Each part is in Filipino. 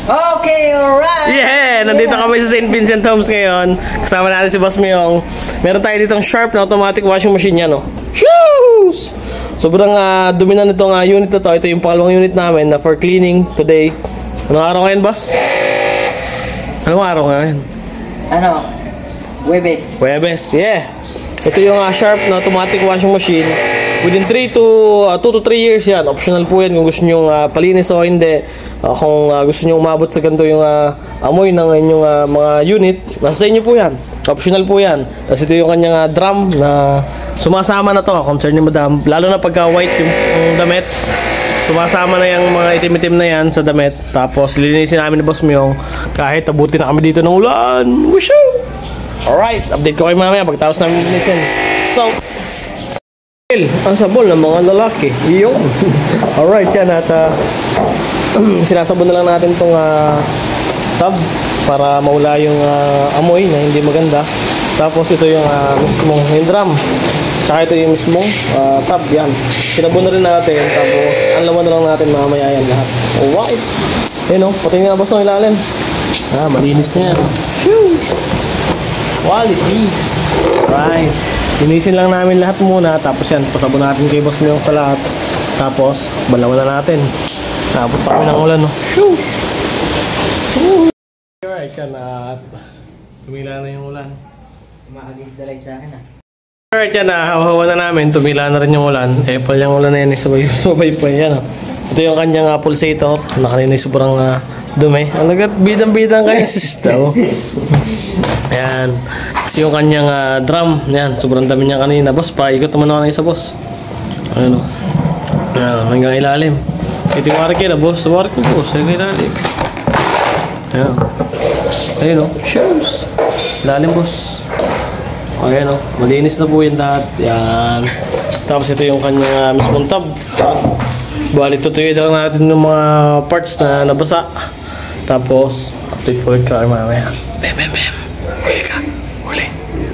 Okay, alright! Yeah! Nandito kami sa St. Vincent Homes ngayon. Kasama natin si Boss Myong. Meron tayo ditong Sharp na automatic washing machine yan, no? Shoes! Sobrang dominant itong unit na to. Ito yung pangalawang unit namin na for cleaning today. Anong araw ngayon, Boss? Anong araw ngayon? Ano? Huwebes. Huwebes, yeah. Ito yung Sharp na automatic washing machine. Within 2 to 3 years yan. Optional po yan kung gusto nyo palinis o hindi. Kung gusto nyo umabot sa ganito yung amoy ng inyong mga unit, nasa inyo po yan. Optional po yan. Tapos ito yung kanyang drum na sumasama na to. Concern ni Madam. Lalo na pagka white yung damit. Sumasama na yung mga itim-itim na yan sa damit. Tapos lilinisin namin ni Boss Myong kahit abuti na kami dito ng ulan. Wishoo! Alright, update ko kayo mamaya pagtapos namin lilinisin. So, ang sabon ng mga lalaki. Yung. Alright, yan at sinasabon na lang natin itong tub para maula yung amoy na hindi maganda. Tapos ito yung mismong yung drum. Tsaka ito yung mismong tub. Yan. Sinabon na rin natin. Tapos anlawan na lang natin mamaya yan lahat. Alright. Ayun o. Pati nga boss ng ilalim. Malinis na yan. Phew. Quality. Alright. Linisin lang namin lahat muna. Tapos yan. Pasabon natin kay Boss Myong sa lahat. Tapos balawan na natin. Nabot pa kami ng ulan, no? Shoo! Alright, yan at tumila na yung ulan. Maagis dalag sa akin Alright, yan hawahawa na namin. Tumila na rin yung ulan. Apple yung ulan na yan. Sabay pa yan. Ito yung kanyang pulsator. Nakanina sobrang dumi. Alagat bidang-bidang kanya sister. Ayan. Kasi yung kanyang drum. Ayan, sobrang dami niya kanina. Boss, paikot naman ako na sa boss. Ayan o. Ayan, hanggang ilalim. Ito yung warik na, boss. Warik na, boss. Hanggang ilalim. Ayan. Ayan o. Shoes. Ilalim, boss. Ayan o. Malinis na po yung lahat. Ayan. Tapos ito yung kanyang mismong tub. Bali, tutuyin lang natin ng mga parts na nabasa. Tapos, update po ulit kayo mamaya. Bam, bam, bam. Huli ka. Huli.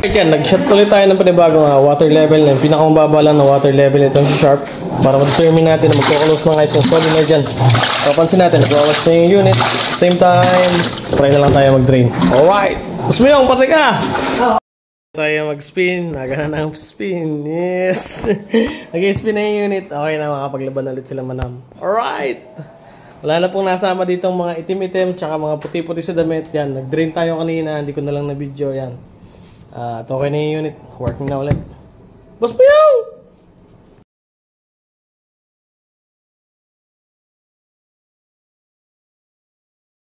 Yan, nag-shot ulit tayo ng panibagong water level. Yung pinakamababa lang ng water level itong si Sharp. Para ma-determine natin na magkukulose ng ice yung solenoid dyan. Papansin natin, nag-wash na yung unit. Same time, try na lang tayo mag-drain. Alright! Gusto mo yung pati ka! Tayo mag-spin. Nagana ng spin. Yes! Nag-spin na yung unit. Okay na, makapaglaban ulit sila manam. Alright! Wala na pong nasama ditong mga itim-itim tsaka mga puti-puti sa damit. Yan, nag-drain tayo kanina. Hindi ko na lang na video. Yan. At okay na yung unit. Working na ulit. Boss Myong!